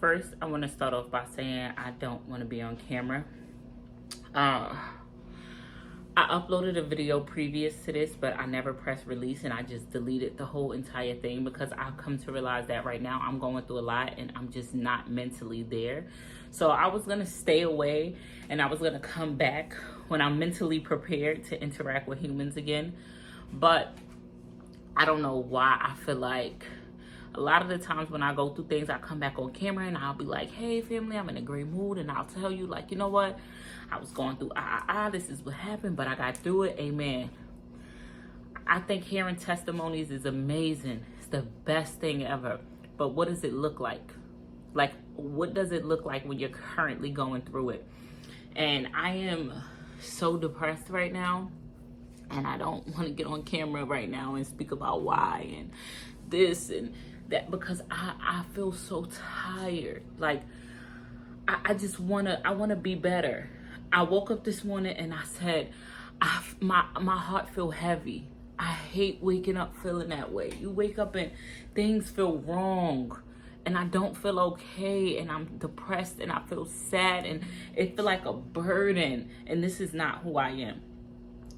first, I want to start off by saying I don't want to be on camera. I uploaded a video previous to this, but I never pressed release, and I just deleted the whole entire thing because I've come to realize that right now I'm going through a lot and I'm just not mentally there. So I was going to stay away, and I was going to come back when I'm mentally prepared to interact with humans again. But I don't know why I feel like a lot of the times when I go through things, I come back on camera and I'll be like, hey, family, I'm in a great mood. And I'll tell you, like, you know what? I was going through, this is what happened, but I got through it. Amen. I think hearing testimonies is amazing. It's the best thing ever. But what does it look like? Like, what does it look like when you're currently going through it? And I am so depressed right now. And I don't want to get on camera right now and speak about why and this and that, because I feel so tired. Like, I want to be better. I woke up this morning and I said, my heart feel heavy. I hate waking up feeling that way. You wake up and things feel wrong and I don't feel okay, and I'm depressed and I feel sad and it feel like a burden, and this is not who I am.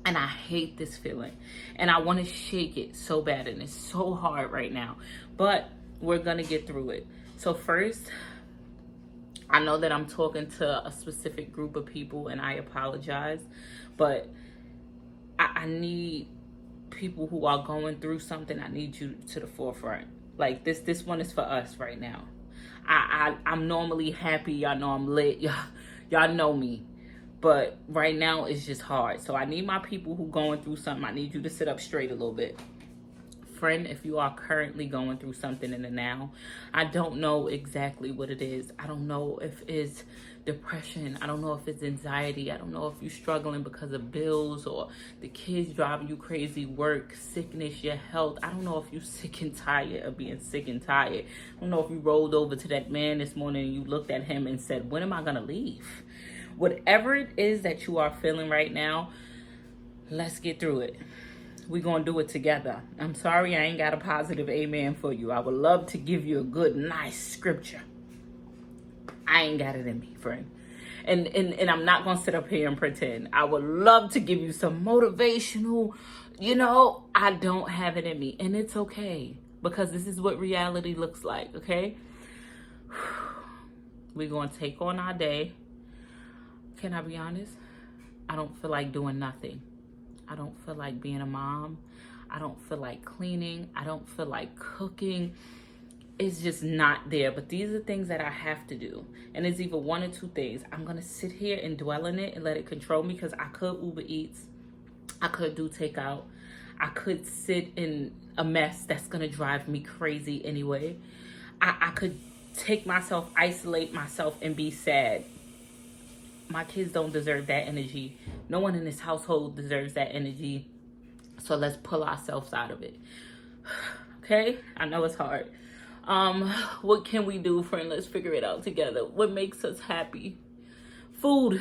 And I hate this feeling. And I want to shake it so bad. And it's so hard right now. But we're going to get through it. So first, I know that I'm talking to a specific group of people. And I apologize. But I need people who are going through something. I need you to the forefront. Like this one is for us right now. I'm normally happy. Y'all know I'm lit. Y'all know me. But right now, it's just hard. So I need my people who going through something. I need you to sit up straight a little bit. Friend, if you are currently going through something in the now, I don't know exactly what it is. I don't know if it's depression. I don't know if it's anxiety. I don't know if you're struggling because of bills or the kids driving you crazy, work, sickness, your health. I don't know if you're sick and tired of being sick and tired. I don't know if you rolled over to that man this morning and you looked at him and said, when am I going to leave? Whatever it is that you are feeling right now, let's get through it. We're going to do it together. I'm sorry I ain't got a positive amen for you. I would love to give you a good, nice scripture. I ain't got it in me, friend. And I'm not going to sit up here and pretend. I would love to give you some motivational, I don't have it in me. And it's okay, because this is what reality looks like, okay? We're going to take on our day. Can I be honest? I don't feel like doing nothing. I don't feel like being a mom. I don't feel like cleaning. I don't feel like cooking. It's just not there. But these are things that I have to do. And it's either one or two things. I'm going to sit here and dwell in it and let it control me, because I could Uber Eats. I could do takeout. I could sit in a mess that's going to drive me crazy anyway. I could take myself, isolate myself, and be sad. My kids don't deserve that energy. No one in this household deserves that energy. So let's pull ourselves out of it. Okay? I know it's hard. What can we do, friend? Let's figure it out together. What makes us happy? Food.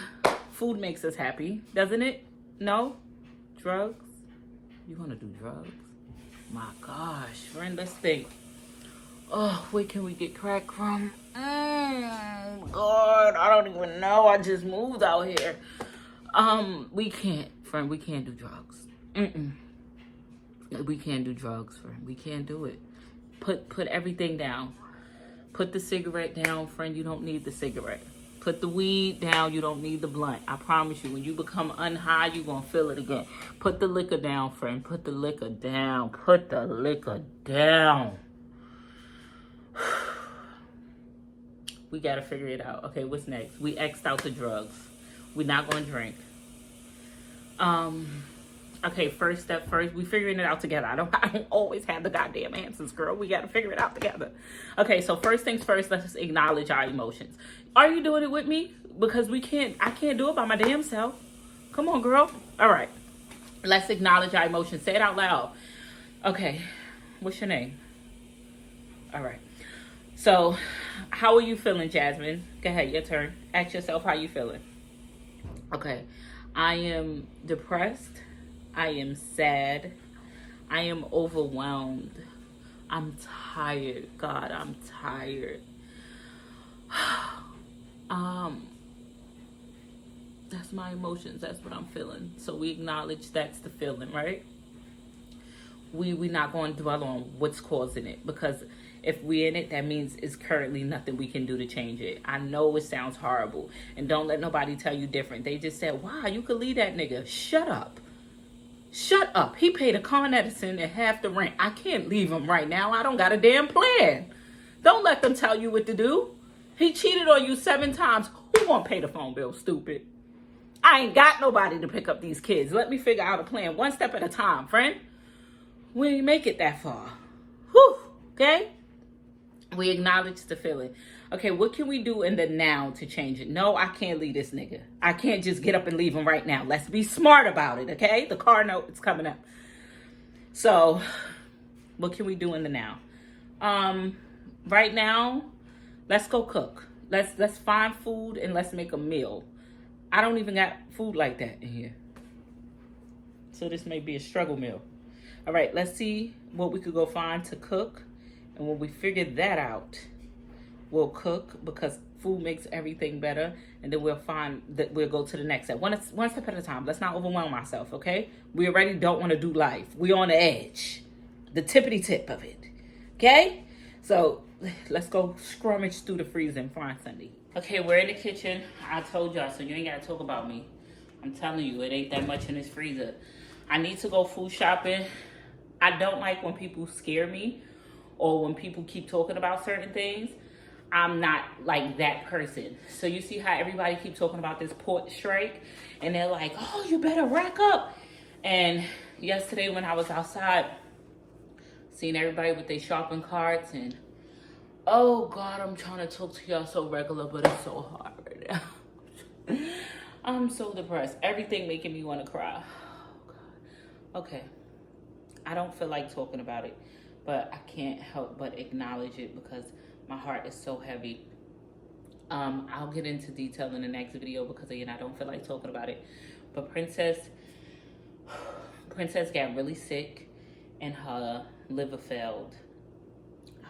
Food makes us happy, doesn't it? No? Drugs? You want to do drugs? My gosh, friend, let's think. Oh, where can we get crack from? God, I don't even know. I just moved out here. We can't, friend. We can't do drugs. We can't do drugs, friend. We can't do it. Put everything down. Put the cigarette down, friend. You don't need the cigarette. Put the weed down. You don't need the blunt. I promise you, when you become unhigh, you're going to feel it again. Put the liquor down, friend. Put the liquor down. Put the liquor down. We got to figure it out. Okay, what's next? We X'd out the drugs. We're not going to drink. Okay, first step first. We figuring it out together. I don't always have the goddamn answers, girl. We got to figure it out together. Okay, so first things first, let's acknowledge our emotions. Are you doing it with me? Because I can't do it by my damn self. Come on, girl. All right. Let's acknowledge our emotions. Say it out loud. Okay. What's your name? All right. So, how are you feeling, Jasmine? Go ahead, your turn. Ask yourself how you feeling. Okay. I am depressed. I am sad. I am overwhelmed. I'm tired. God, I'm tired. That's my emotions. That's what I'm feeling. So we acknowledge that's the feeling, right? We not going to dwell on what's causing it, because if we're in it, that means it's currently nothing we can do to change it. I know it sounds horrible, and don't let nobody tell you different. They just said, wow, you could leave that nigga. Shut up. Shut up. He paid a Con Edison and half the rent. I can't leave him right now. I don't got a damn plan. Don't let them tell you what to do. He cheated on you 7 times. Who gonna pay the phone bill, stupid? I ain't got nobody to pick up these kids. Let me figure out a plan 1 step at a time, friend. We ain't make it that far. Whew, okay? We acknowledge the feeling. Okay, what can we do in the now to change it? No, I can't leave this nigga. I can't just get up and leave him right now. Let's be smart about it, okay? The car note is coming up. So, what can we do in the now? Right now, let's go cook. Let's find food and let's make a meal. I don't even got food like that in here. So this may be a struggle meal. All right, let's see what we could go find to cook. And when we figure that out, we'll cook, because food makes everything better. And then we'll find that we'll go to the next step. One step at a time. Let's not overwhelm ourselves, okay? We already don't want to do life. We're on the edge. The tippity tip of it. Okay? So let's go scrummage through the freezer and find Sunday. Okay, we're in the kitchen. I told y'all, so you ain't got to talk about me. I'm telling you, it ain't that much in this freezer. I need to go food shopping. I don't like when people scare me or when people keep talking about certain things. I'm not like that person. So you see how everybody keeps talking about this port strike, and they're like, oh, you better rack up. And yesterday when I was outside, seeing everybody with their shopping carts, and oh God, I'm trying to talk to y'all so regular, but it's so hard right now. I'm so depressed. Everything making me want to cry. Oh God. Okay. I don't feel like talking about it, but I can't help but acknowledge it because my heart is so heavy. I'll get into detail in the next video because, again, I don't feel like talking about it. But Princess got really sick and her liver failed.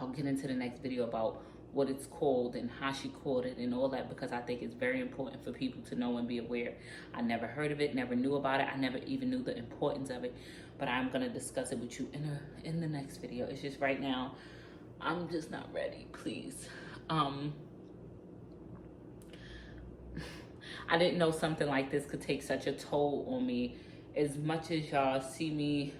I'll get into the next video about what it's called and how she caught it and all that, because I think it's very important for people to know and be aware. I never heard of it, never knew about it. I never even knew the importance of it, but I'm going to discuss it with you in the next video. It's just right now, I'm just not ready, please. I didn't know something like this could take such a toll on me. As much as y'all see me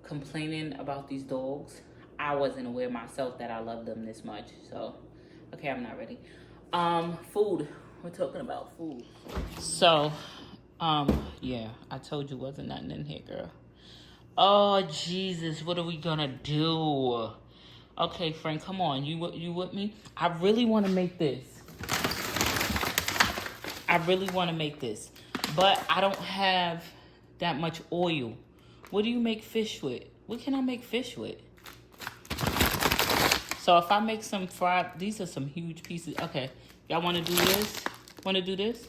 complaining about these dogs, I wasn't aware myself that I love them this much. So, okay, I'm not ready. Food. We're talking about food. So, yeah, I told you wasn't nothing in here, girl. Oh, Jesus, what are we gonna do? Okay, friend, come on. You with me? I really want to make this. But I don't have that much oil. What do you make fish with? What can I make fish with? So if I make some fried, these are some huge pieces. Okay, y'all want to do this? Want to do this?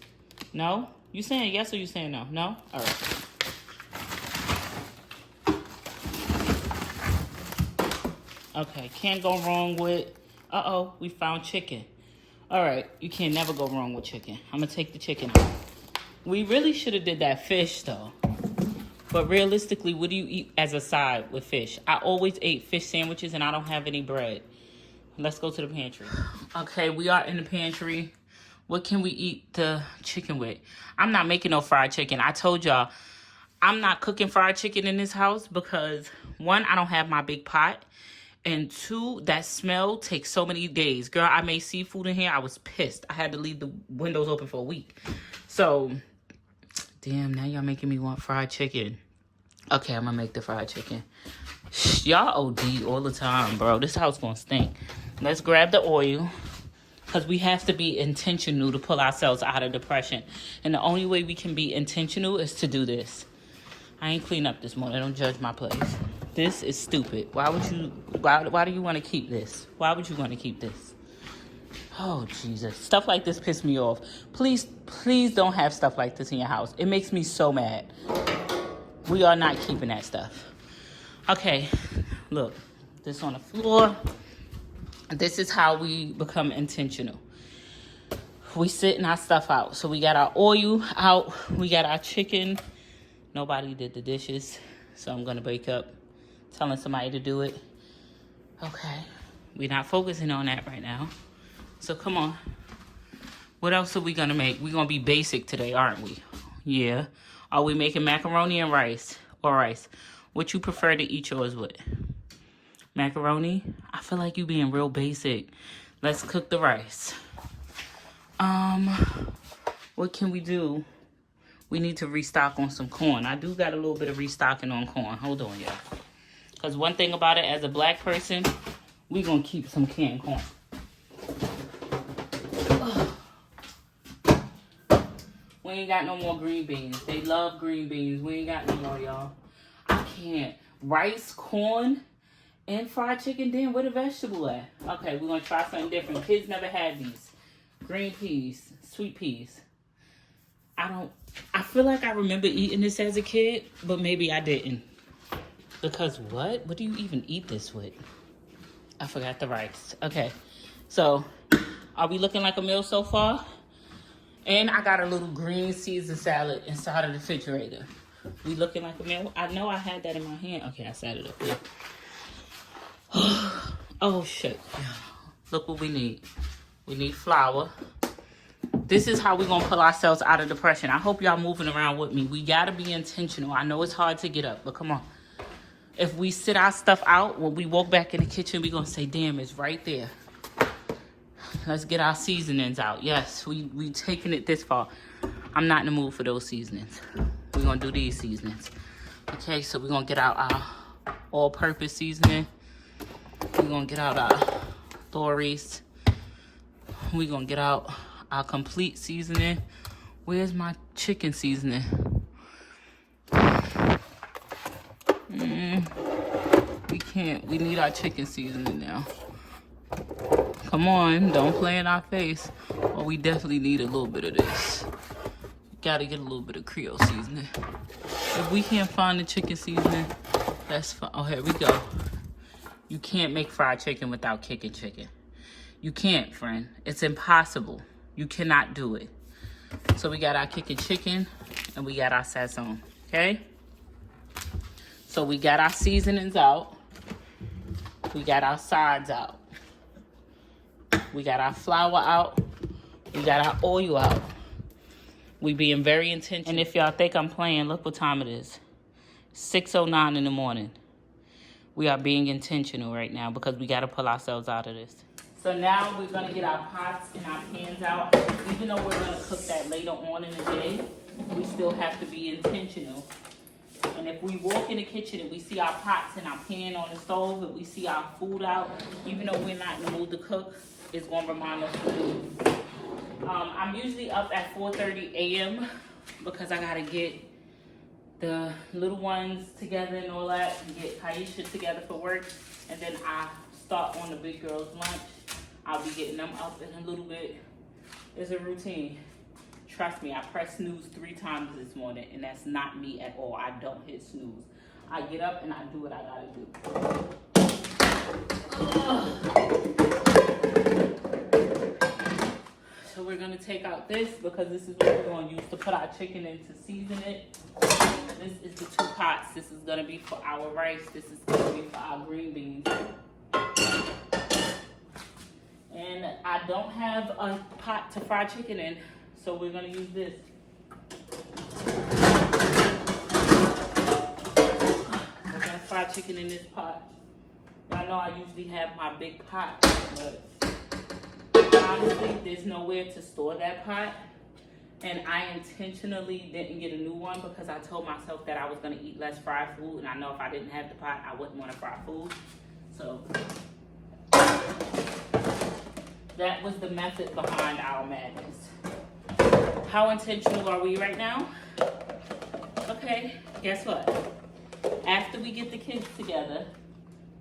No? You saying yes or you saying no? No? All right. Okay, can't go wrong with, uh-oh, we found chicken. All right, you can never go wrong with chicken. I'm going to take the chicken out. We really should have did that fish, though. But realistically, what do you eat as a side with fish? I always ate fish sandwiches, and I don't have any bread. Let's go to the pantry. Okay, we are in the pantry. What can we eat the chicken with? I'm not making no fried chicken. I told y'all, I'm not cooking fried chicken in this house because, 1, I don't have my big pot. And 2, that smell takes so many days. Girl, I made seafood in here. I was pissed. I had to leave the windows open for a week. So, damn, now y'all making me want fried chicken. Okay, I'm gonna make the fried chicken. Y'all OD all the time, bro. This house gonna stink. Let's grab the oil, because we have to be intentional to pull ourselves out of depression. And the only way we can be intentional is to do this. I ain't clean up this morning. Don't judge my place. This is stupid. Why do you want to keep this? Why would you want to keep this? Oh, Jesus. Stuff like this piss me off. Please don't have stuff like this in your house. It makes me so mad. We are not keeping that stuff. Okay, look. This on the floor. This is how we become intentional. We sitting our stuff out. So we got our oil out. We got our chicken. Nobody did the dishes. So I'm going to break up telling somebody to do it. Okay. We're not focusing on that right now. So come on. What else are we going to make? We're going to be basic today, aren't we? Yeah. Are we making macaroni and rice? Or rice? What you prefer to eat yours with? Macaroni? I feel like you being real basic. Let's cook the rice. What can we do? We need to restock on some corn. I do got a little bit of restocking on corn. Hold on, y'all. Because one thing about it, as a black person, we gonna keep some canned corn. We ain't got no more green beans. They love green beans. We ain't got no more, y'all. I can't. Rice, corn, and fried chicken. Then where the vegetable at? Okay, we're gonna try something different. Kids never had these. Green peas, sweet peas. I feel like I remember eating this as a kid, but maybe I didn't. Because what? What do you even eat this with? I forgot the rice. Okay, so are we looking like a meal so far? And I got a little green Caesar salad inside of the refrigerator. We looking like a meal? I know I had that in my hand. Okay, I sat it up there. Oh, shit. Look what we need. We need flour. This is how we're going to pull ourselves out of depression. I hope y'all moving around with me. We got to be intentional. I know it's hard to get up, but come on. If we sit our stuff out, when we walk back in the kitchen, we're going to say, damn, it's right there. Let's get our seasonings out. Yes, we taking it this far. I'm not in the mood for those seasonings. We're going to do these seasonings. Okay, so we're going to get out our all-purpose seasoning. We're going to get out our Lori's. We're going to get out our complete seasoning. Where's my chicken seasoning? We can't. We need our chicken seasoning now. Come on, don't play in our face. Oh, we definitely need a little bit of this. Gotta get a little bit of Creole seasoning. If we can't find the chicken seasoning, that's fine. Oh, here we go. You can't make fried chicken without kicking chicken. You can't, friend. It's impossible. You cannot do it. So we got our kicking chicken and we got our sazon, okay? So we got our seasonings out. We got our sides out. We got our flour out. We got our oil out. We being very intentional. And if y'all think I'm playing, look what time it is. 6:09 in the morning. We are being intentional right now because we got to pull ourselves out of this. So now we're going to get our pots and our pans out. Even though we're going to cook that later on in the day, we still have to be intentional. And if we walk in the kitchen and we see our pots and our pan on the stove and we see our food out, even though we're not in the mood to cook, it's going to remind us to do. I'm usually up at 4:30 a.m. because I got to get the little ones together and all that, and get Kaisha together for work, and then I start on the big girls' lunch. I'll be getting them up in a little bit. It's a routine. Trust me, I pressed snooze 3 times this morning, and that's not me at all. I don't hit snooze. I get up and I do what I gotta do. So we're gonna take out this because this is what we're gonna use to put our chicken in to season it. This is the 2 pots. This is gonna be for our rice. This is gonna be for our green beans. And I don't have a pot to fry chicken in, so we're gonna use this. We're gonna fry chicken in this pot. I know I usually have my big pot, but honestly, there's nowhere to store that pot. And I intentionally didn't get a new one because I told myself that I was gonna eat less fried food, and I know if I didn't have the pot, I wouldn't want to fry food. So that was the method behind our madness. How intentional are we right now? Okay, guess what? After we get the kids together,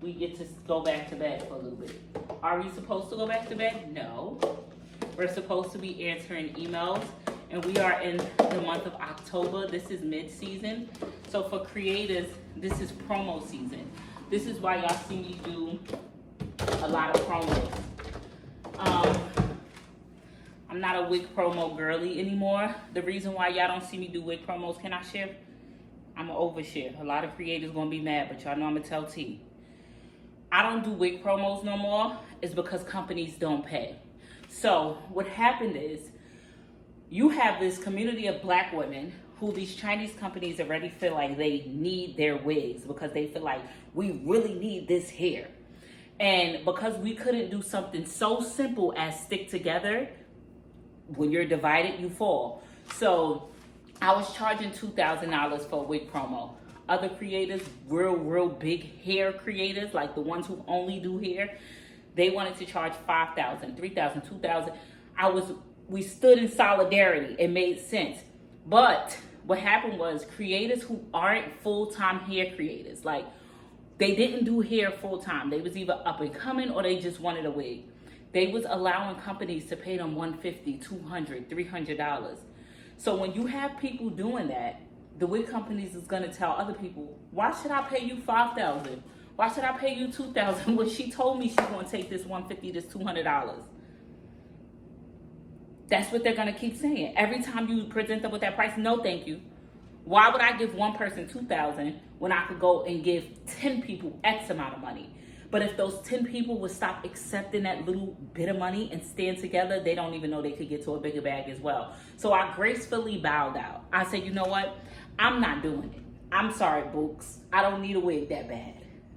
we get to go back to bed for a little bit. Are we supposed to go back to bed? No. We're supposed to be answering emails, and we are in the month of October. This is mid-season. So for creators, this is promo season. This is why y'all see me do a lot of promos. I'm not a wig promo girly anymore. The reason why y'all don't see me do wig promos, can I share? I'm going to overshare. A lot of creators going to be mad, but y'all know I'm going to tell T. I don't do wig promos no more. It's because companies don't pay. So what happened is you have this community of black women who these Chinese companies already feel like they need their wigs because they feel like we really need this hair. And because we couldn't do something so simple as stick together, when you're divided, you fall. So I was charging $2,000 for a wig promo. Other creators, real big hair creators, like the ones who only do hair, they wanted to charge $5,000, $3,000, $2,000. We stood in solidarity. It made sense. But what happened was creators who aren't full-time hair creators, like they didn't do hair full-time. They was either up and coming or they just wanted a wig. They was allowing companies to pay them $150, $200, $300. So when you have people doing that, the wig companies is gonna tell other people, why should I pay you $5,000? Why should I pay you $2,000? Well, she told me she's gonna take this $150, this $200. That's what they're gonna keep saying. Every time you present them with that price, no thank you. Why would I give one person $2,000 when I could go and give 10 people X amount of money? But if those 10 people would stop accepting that little bit of money and stand together, they don't even know they could get to a bigger bag as well. So I gracefully bowed out. I said, you know what? I'm not doing it. I'm sorry, Books. I don't need a wig that bad.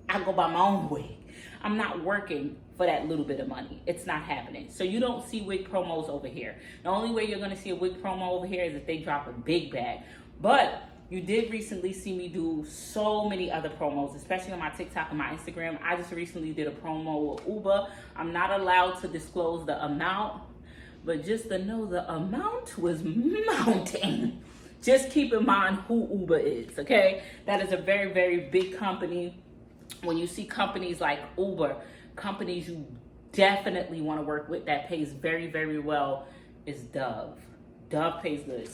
I go buy my own wig. I'm not working for that little bit of money. It's not happening. So you don't see wig promos over here. The only way you're going to see a wig promo over here is if they drop a big bag. But you did recently see me do so many other promos, especially on my TikTok and my Instagram. I just recently did a promo with Uber. I'm not allowed to disclose the amount, but just to know the amount was mounting. Just keep in mind who Uber is, okay? That is a very big company. When you see companies like Uber, companies you definitely want to work with that pays very well is Dove. Dove pays good.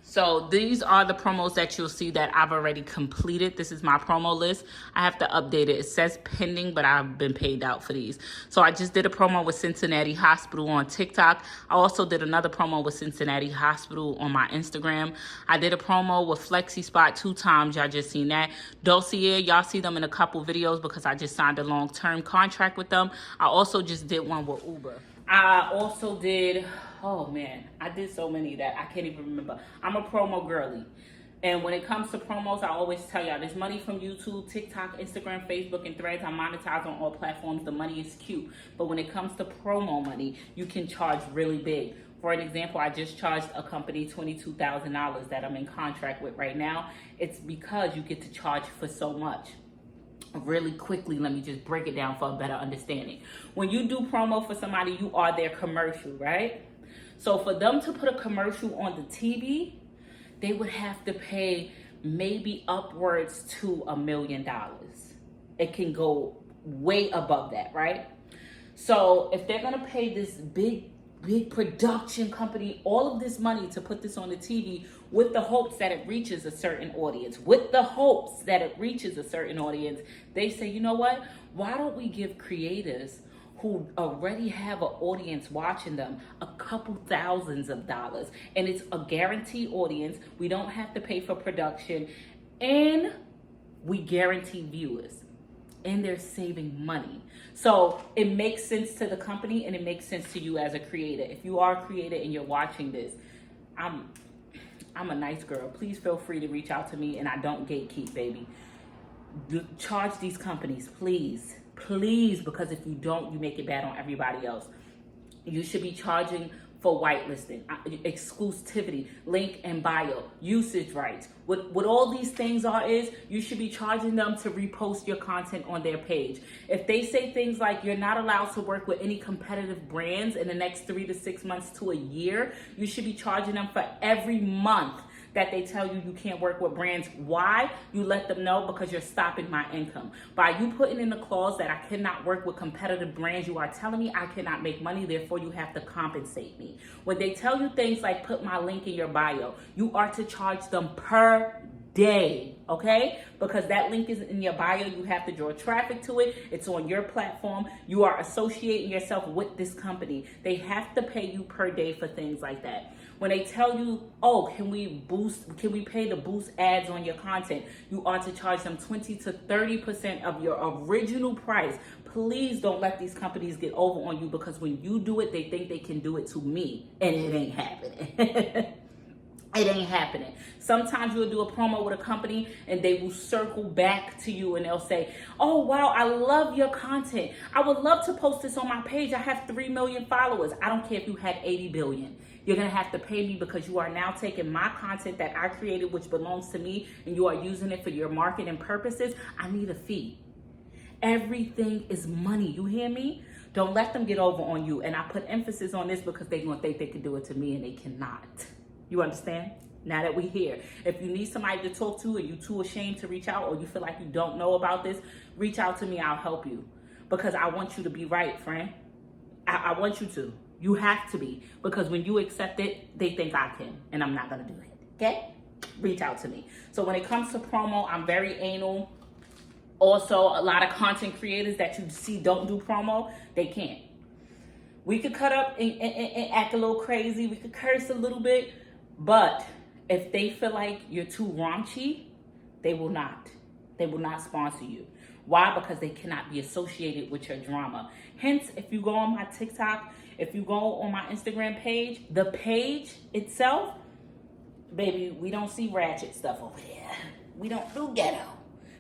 So these are the promos that you'll see that I've already completed. This is my promo list. I have to update it. It says pending, but I've been paid out for these. So I just did a promo with Cincinnati Hospital on TikTok. I also did another promo with Cincinnati Hospital on my Instagram. I did a promo with Flexi Spot 2 times. Y'all just seen that. Dossier, y'all see them in a couple videos because I just signed a long-term contract with them. I also just did one with Uber. I also did, oh man, I did so many that I can't even remember. I'm a promo girly. And when it comes to promos, I always tell y'all, there's money from YouTube, TikTok, Instagram, Facebook, and Threads. I monetize on all platforms. The money is cute. But when it comes to promo money, you can charge really big. For an example, I just charged a company $22,000 that I'm in contract with right now. It's because you get to charge for so much. Really quickly, let me just break it down for a better understanding. When you do promo for somebody, you are their commercial, right? So for them to put a commercial on the TV, they would have to pay maybe upwards to $1 million. It can go way above that, right? So if they're gonna pay this big production company all of this money to put this on the TV with the hopes that it reaches a certain audience, they say, you know what? Why don't we give creators who already have an audience watching them a couple thousands of dollars, and it's a guaranteed audience. We don't have to pay for production, and we guarantee viewers, and they're saving money. So it makes sense to the company, and it makes sense to you as a creator. If you are a creator and you're watching this, I'm a nice girl. Please feel free to reach out to me, and I don't gatekeep, baby. Charge these companies, please, because if you don't, you make it bad on everybody else. You should be charging for whitelisting, exclusivity, link and bio, usage rights. What all these things are is you should be charging them to repost your content on their page. If they say things like you're not allowed to work with any competitive brands in the next 3 to 6 months to a year, you should be charging them for every month that they tell you can't work with brands. Why? You let them know because you're stopping my income. By you putting in the clause that I cannot work with competitive brands, you are telling me I cannot make money, therefore you have to compensate me. When they tell you things like put my link in your bio, you are to charge them per day, okay? Because that link is in your bio. You have to draw traffic to it. It's on your platform. You are associating yourself with this company. They have to pay you per day for things like that. When they tell you, oh, can we pay to boost ads on your content? You ought to charge them 20 to 30% of your original price. Please don't let these companies get over on you, because when you do it, they think they can do it to me, and it ain't happening. It ain't happening. Sometimes you'll do a promo with a company and they will circle back to you and they'll say, oh, wow, I love your content. I would love to post this on my page. I have 3 million followers. I don't care if you had 80 billion. You're going to have to pay me, because you are now taking my content that I created, which belongs to me, and you are using it for your marketing purposes. I need a fee. Everything is money. You hear me? Don't let them get over on you. And I put emphasis on this because they're going to think they can do it to me, and they cannot. You understand? Now that we're here. If you need somebody to talk to and you're too ashamed to reach out, or you feel like you don't know about this, reach out to me. I'll help you. Because I want you to be right, friend. I want you to. You have to be. Because when you accept it, they think I can. And I'm not going to do it. Okay? Reach out to me. So when it comes to promo, I'm very anal. Also, a lot of content creators that you see don't do promo, they can't. We could cut up and act a little crazy. We could curse a little bit. But if they feel like you're too raunchy, they will not. They will not sponsor you. Why? Because they cannot be associated with your drama. Hence, if you go on my TikTok, if you go on my Instagram page, the page itself, baby, we don't see ratchet stuff over there. We don't do ghetto,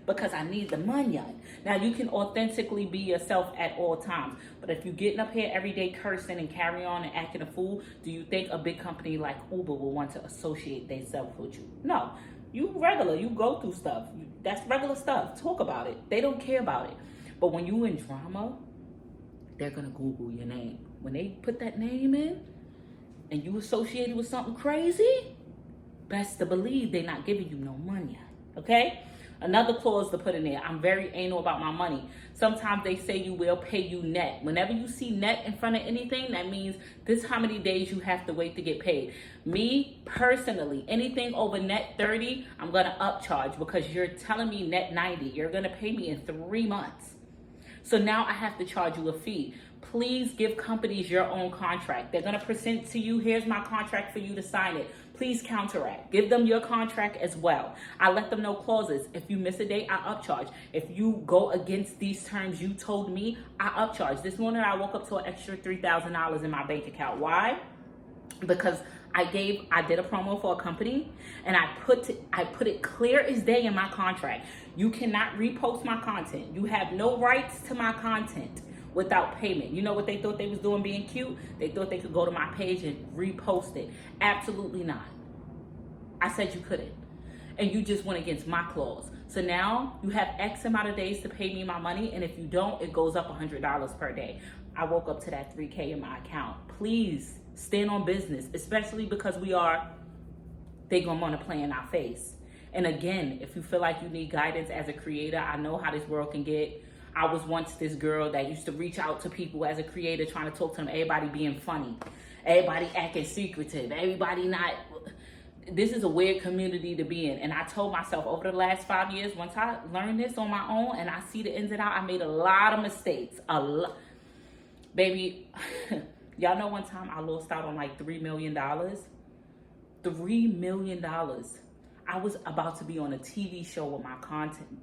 because I need the money. Now, you can authentically be yourself at all times. But if you're getting up here every day cursing and carry on and acting a fool, do you think a big company like Uber will want to associate themselves with you? No. You regular. You go through stuff. That's regular stuff. Talk about it. They don't care about it. But when you in drama, they're going to Google your name. When they put that name in and you associated with something crazy, best to believe they're not giving you no money. Okay? Another clause to put in there. I'm very anal about my money. Sometimes they say you will pay you net. Whenever you see net in front of anything, that means this how many days you have to wait to get paid. Me, personally, anything over net 30, I'm going to upcharge, because you're telling me net 90. You're going to pay me in 3 months. So now I have to charge you a fee. Please give companies your own contract. They're going to present to you, here's my contract for you to sign it. Please counteract. Give them your contract as well. I let them know clauses. If you miss a day, I upcharge. If you go against these terms you told me, I upcharge. This morning I woke up to an extra $3,000 in my bank account. Why? Because I did a promo for a company, and I put it clear as day in my contract. You cannot repost my content. You have no rights to my content without payment. You know what they thought they was doing being cute? They thought they could go to my page and repost it. Absolutely not. I said you couldn't. And you just went against my clause. So now you have X amount of days to pay me my money, and if you don't, it goes up $100 per day. I woke up to that $3K in my account. Please stand on business, especially because they gonna wanna play in our face. And again, if you feel like you need guidance as a creator, I know how this world can get. I was once this girl that used to reach out to people as a creator, trying to talk to them, everybody being funny, everybody acting secretive, everybody not. This is a weird community to be in. And I told myself over the last 5 years, once I learned this on my own and I see the ins and outs, I made a lot of mistakes. A lot. Baby, y'all know one time I lost out on like $3 million? $3 million. I was about to be on a TV show with my content.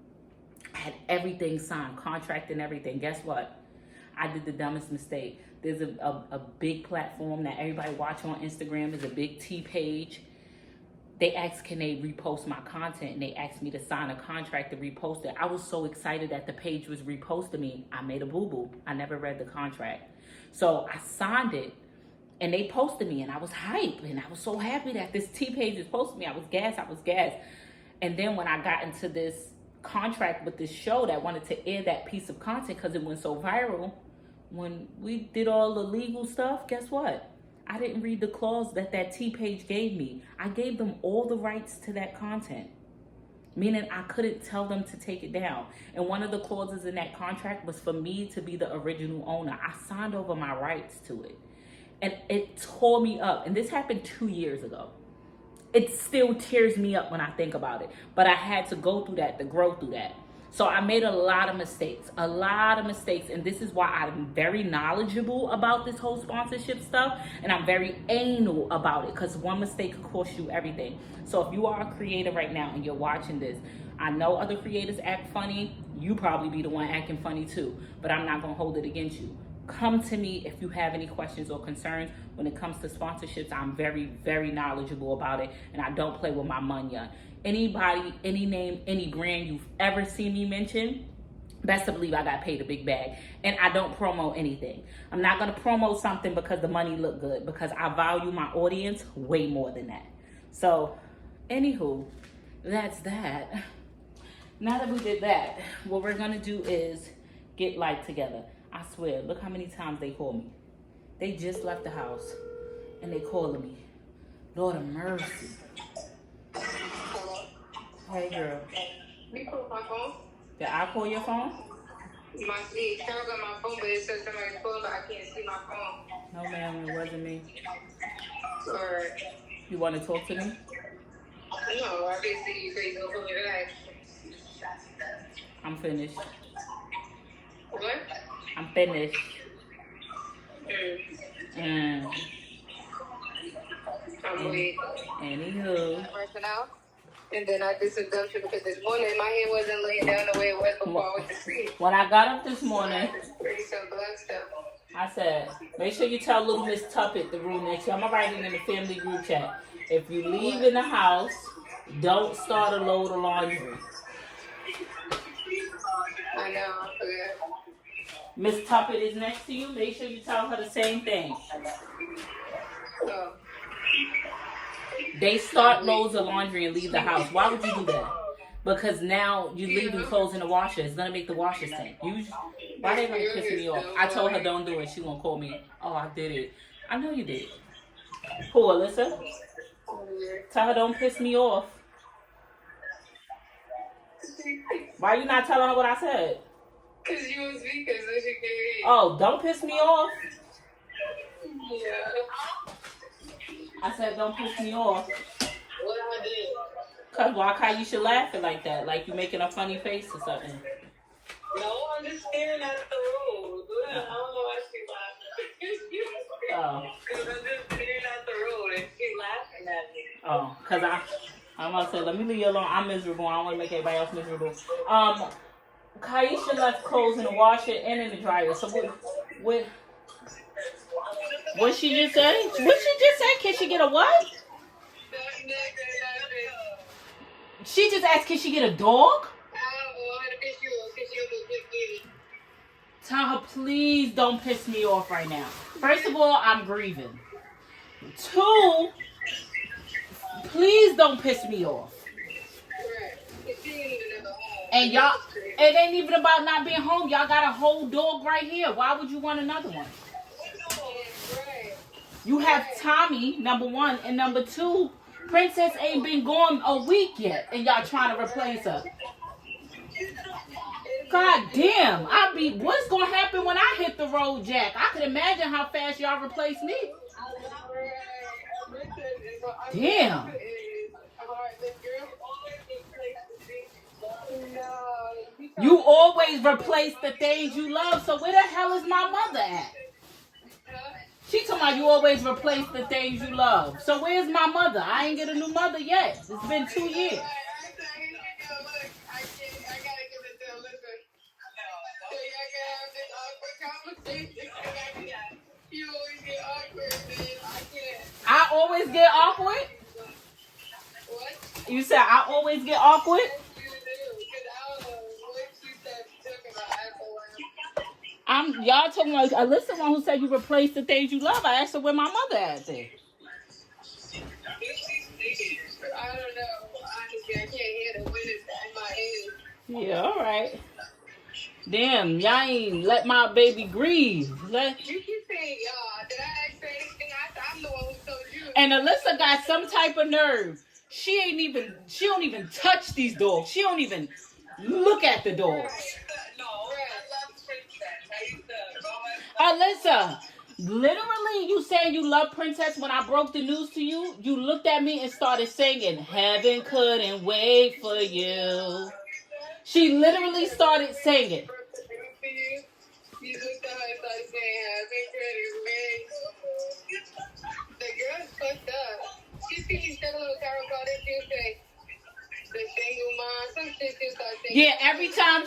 I had everything signed, contract and everything. Guess what? I did the dumbest mistake. There's a big platform that everybody watch on Instagram. There's a big T page. They asked, can they repost my content? And they asked me to sign a contract to repost it. I was so excited that the page was reposted me. I made a boo-boo. I never read the contract. So I signed it, and they posted me, and I was hyped. And I was so happy that this T page was posting me. I was gassed. And then when I got into this contract with this show that wanted to air that piece of content because it went so viral, when we did all the legal stuff, guess what? I didn't read the clause that T page gave me. I gave them all the rights to that content, meaning I couldn't tell them to take it down. And one of the clauses in that contract was for me to be the original owner. I signed over my rights to it, and it tore me up. And this happened 2 years ago. it still tears me up when I think about it. But I had to go through that to grow through that. So I made a lot of mistakes, and this is why I'm very knowledgeable about this whole sponsorship stuff, and I'm very anal about it, because one mistake could cost you everything. So if you are a creator right now and you're watching this, I know other creators act funny. You probably be the one acting funny too, but I'm not gonna hold it against you. Come to me if you have any questions or concerns. When it comes to sponsorships, I'm very, very knowledgeable about it, and I don't play with my money. Anybody, any name, any brand you've ever seen me mention, best to believe I got paid a big bag. And I don't promo anything. I'm not going to promote something because the money look good, because I value my audience way more than that. So, anywho, that's that. Now that we did that, what we're going to do is get life together. I swear, look how many times they call me. They just left the house and they calling me. Lord of mercy. Hey, girl. You called my phone? Did I call your phone? It turned on my phone, but it says somebody's phone, but I can't see my phone. No, ma'am, it wasn't me. Or You want to talk to me? no, I didn't see you say no phone back. I'm finished. What? I'm finished. Mm. I'm waiting. Anywho. Working out. And then I did some dumb shit because this morning my head wasn't laying down the way it was before I went to sleep. When I got up this morning, Some black stuff. I said, make sure you tell little Miss Tuppet the rule next year. I'm going to write it in the family group chat. If you leave in the house, don't start a load of laundry. I know, I forgot. Miss Tuppet is next to you. Make sure you tell her the same thing. Oh. They start loads of laundry and leave the house. Why would you do that? Because now you're leaving clothes in the washer. It's going to make the washer stink. Why they going to piss me off? I told her don't do it. She going to call me. Oh, I did it. I know you did. Who, Alyssa? Tell her don't piss me off. Why you not telling her what I said? Because you was speaking, so she can hear you. Oh, don't piss me off. Yeah. I said don't piss me off. What I did? Cause why Kaisha laughing like that? Like you making a funny face or something? No, I'm just staring at the road. I don't know why she laughing. Oh. Because I'm just staring at the road and she laughing at me. Oh, cause I'm about to say, let me leave you alone. I'm miserable. I don't want to make everybody else miserable. Kaisha left clothes in the washer and in the dryer. So what she just say? What she just say? Can she get a what? She just asked, can she get a dog? Tell her, please don't piss me off right now. First of all, I'm grieving. 2, please don't piss me off. And y'all, it ain't even about not being home. Y'all got a whole dog right here. Why would you want another one? You have Tommy, number 1, and number 2, Princess ain't been gone a week yet, and y'all trying to replace her. God damn, what's gonna happen when I hit the road, Jack? I can imagine how fast y'all replace me. Damn. You always replace the things you love, so where the hell is my mother at? She talking about you always replace the things you love. So where's my mother? I ain't get a new mother yet. It's been 2 years. I always get awkward? You said I always get awkward? Y'all talking like Alyssa one who said you replace the things you love. I asked her where my mother at there. I don't know. Honestly, I can't hear the wind in my head. Yeah, all right. Damn, y'all ain't let my baby grieve. You keep saying y'all. Did I ask for anything? I'm the one who told you. And Alyssa got some type of nerve. She don't even touch these dogs. She don't even look at the dogs. No, I love Princess. Alyssa, Literally, you saying you love Princess when I broke the news to you? You looked at me and started singing, Heaven couldn't wait for you. She literally started singing. You looked at her and started saying, Heaven couldn't wait. The girl's fucked up. She see me struggling with Carol Carter, she'll say, the single mom, some shit she'll start saying. Yeah, every time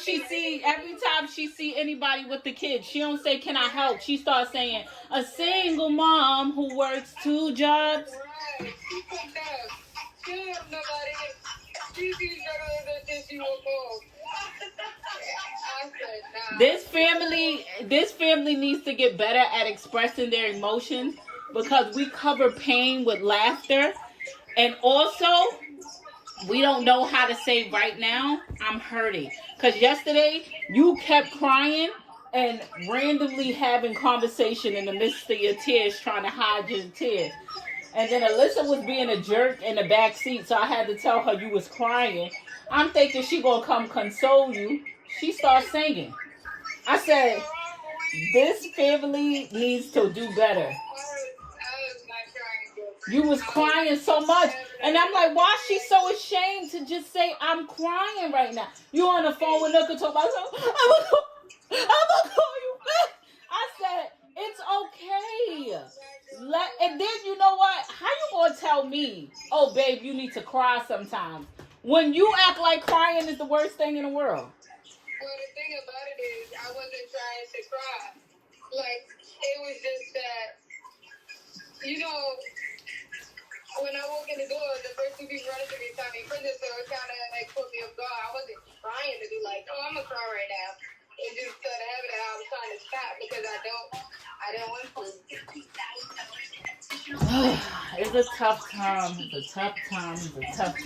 she see anybody with the kids, she don't say, can I help? She starts saying, a single mom who works 2 jobs. Right, she fucked up. She don't have nobody. She see struggling with this shit, she woke home. I said, nah. This family needs to get better at expressing their emotions because we cover pain with laughter. And also, we don't know how to say right now, I'm hurting. Because yesterday, you kept crying and randomly having conversation in the midst of your tears, trying to hide your tears. And then Alyssa was being a jerk in the back seat, so I had to tell her you was crying. I'm thinking she gonna come console you. She starts singing. I said, this family needs to do better. You was crying so much. And I'm like, why is she so ashamed to just say, I'm crying right now? You on the phone with Nooka talking about, I'm gonna call you back. I said, it's okay. And then you know what? How you gonna tell me, oh, babe, you need to cry sometimes, when you act like crying is the worst thing in the world? Well, the thing about it is, I wasn't trying to cry. Like, it was just that, you know, when I walk in the door, the first 2 people running to me tell me, Princess, so it kind of like put me off guard. I wasn't trying to be like, oh, I'm gonna cry right now. It just started happening. I was trying to stop because I don't want to. It's a tough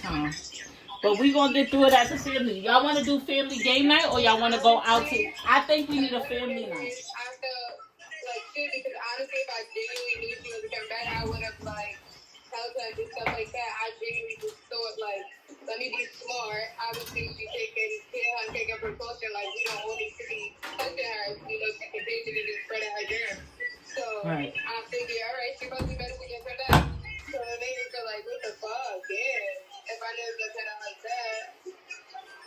time. But we gonna get through it as a family. Y'all want to do family game night or y'all want to go out to? I think we need a family night. I felt like shit because honestly, if I genuinely knew she was coming back, I would have like helped her do stuff like that. I genuinely just thought like, let me be smart. Obviously, she taking precaution. Like we don't want to be touching her. You know, she continues to just spreading her germs. So right. I'm thinking, all right, she must be better to get her back. So it made me feel like, what the fuck, yeah. If I knew it was gonna turn out like that.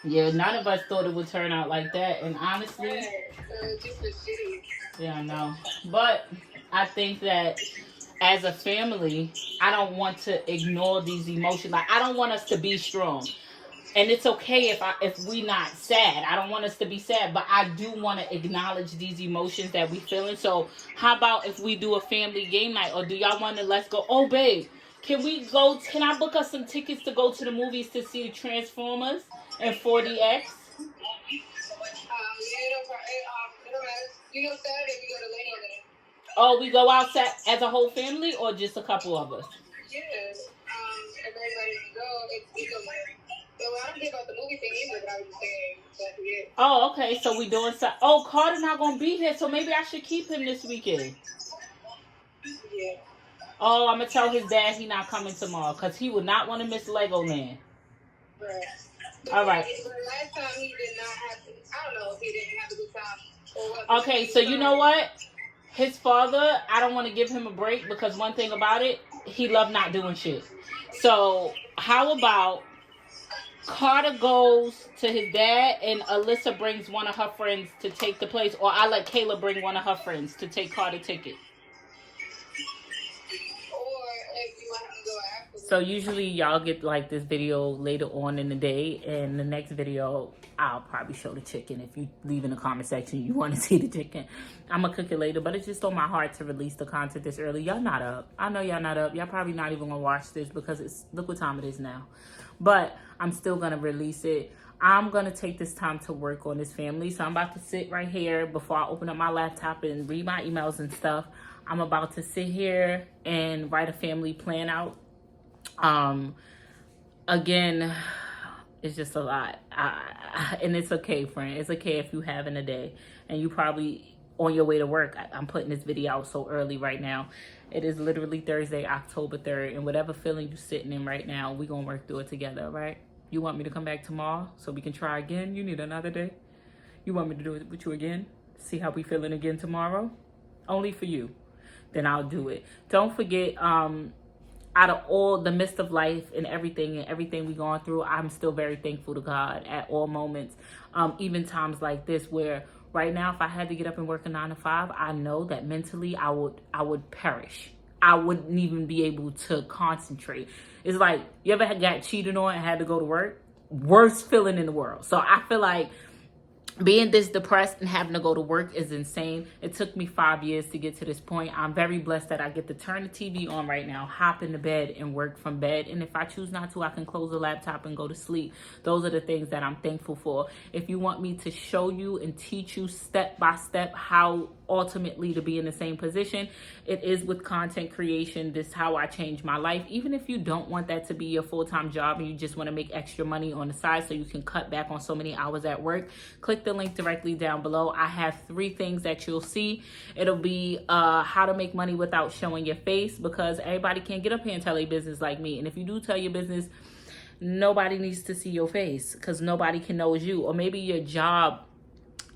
Yeah, none of us thought it would turn out like that, and honestly, just was shitty. Yeah, I know. But I think that as a family, I don't want to ignore these emotions. Like I don't want us to be strong. And it's okay if we not sad. I don't want us to be sad, but I do want to acknowledge these emotions that we feeling. So how about if we do a family game night, or do y'all want to let's go? Oh, babe, can I book us some tickets to go to the movies to see the Transformers and 4DX? You know, Saturday we go to Lane. Oh, we go outside as a whole family, or just a couple of us? Yeah, if everybody can go, it's a so I don't care about the movie thing either, but I was just saying that's it. Oh, okay. So we doing so. Oh, Karter not gonna be here, so maybe I should keep him this weekend. Yeah. Oh, I'm gonna tell his dad he not coming tomorrow because he would not want to miss Legoland. Right. All right. But last time he did not have. I don't know if he didn't have a good time. Okay, so you know what? His father, I don't want to give him a break because one thing about it, he loved not doing shit. So how about Karter goes to his dad and Alyssa brings one of her friends to take the place, or I let Kayla bring one of her friends to take Karter ticket. So usually y'all get like this video later on in the day, and the next video I'll probably show the chicken. If you leave in the comment section you want to see the chicken, I'm gonna cook it later, but it's just on my heart to release the content this early. Y'all not up. I know y'all not up. Y'all probably not even gonna watch this because look what time it is now. But I'm still gonna release it. I'm gonna take this time to work on this family. So I'm about to sit right here before I open up my laptop and read my emails and stuff. I'm about to sit here and write a family plan out. Again, it's just a lot. And it's okay, friend. It's okay if you having a day and you probably on your way to work. I'm putting this video out so early right now. It is literally Thursday, October 3rd. And whatever feeling you're sitting in right now, we're going to work through it together, right? You want me to come back tomorrow so we can try again? You need another day? You want me to do it with you again? See how we feeling again tomorrow? Only for you. then I'll do it. Don't forget, out of all the midst of life and everything we going through, I'm still very thankful to God at all moments. Even times like this where right now, if I had to get up and work a 9 to 5, I know that mentally I would perish. I wouldn't even be able to concentrate. It's like, you ever got cheated on and had to go to work? Worst feeling in the world. So I feel like being this depressed and having to go to work is insane. It took me 5 years to get to this point. I'm very blessed that I get to turn the TV on right now, hop into bed and work from bed. And if I choose not to, I can close the laptop and go to sleep. Those are the things that I'm thankful for. If you want me to show you and teach you step by step how ultimately to be in the same position, it is with content creation. This is how I changed my life. Even if you don't want that to be your full-time job and you just want to make extra money on the side so you can cut back on so many hours at work, click the link directly down below. I have 3 things that you'll see. It'll be how to make money without showing your face, because everybody can't get up here and tell their business like me. And if you do tell your business, nobody needs to see your face because nobody can know it's you. Or maybe your job,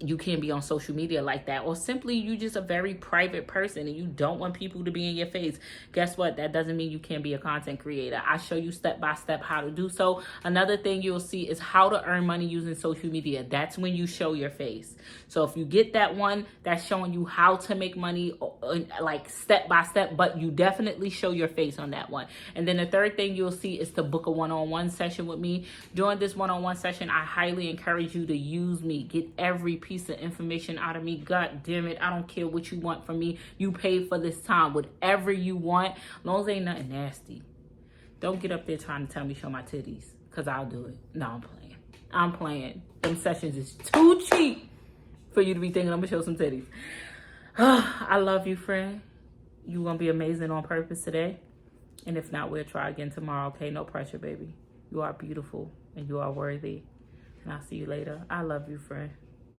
you can't be on social media like that, or simply you just a very private person and you don't want people to be in your face. Guess what? That doesn't mean you can't be a content creator. I show you step by step how to do so. Another thing you'll see is how to earn money using social media. That's when you show your face. So if you get that one, that's showing you how to make money like step by step, but you definitely show your face on that one. And then the third thing you'll see is to book a one-on-one session with me. During this one-on-one session, I highly encourage you to use me. Get every piece of information out of me. God damn it, I don't care what you want from me. You paid for this time. Whatever you want, as long as ain't nothing nasty. Don't get up there trying to tell me show my titties, because I'll do it. No, I'm playing. Them sessions is too cheap for you to be thinking I'm gonna show some titties. I love you, friend. You gonna be amazing on purpose today. And if not, we'll try again tomorrow, okay? No pressure, baby. You are beautiful and you are worthy. And I'll see you later. I love you, friend.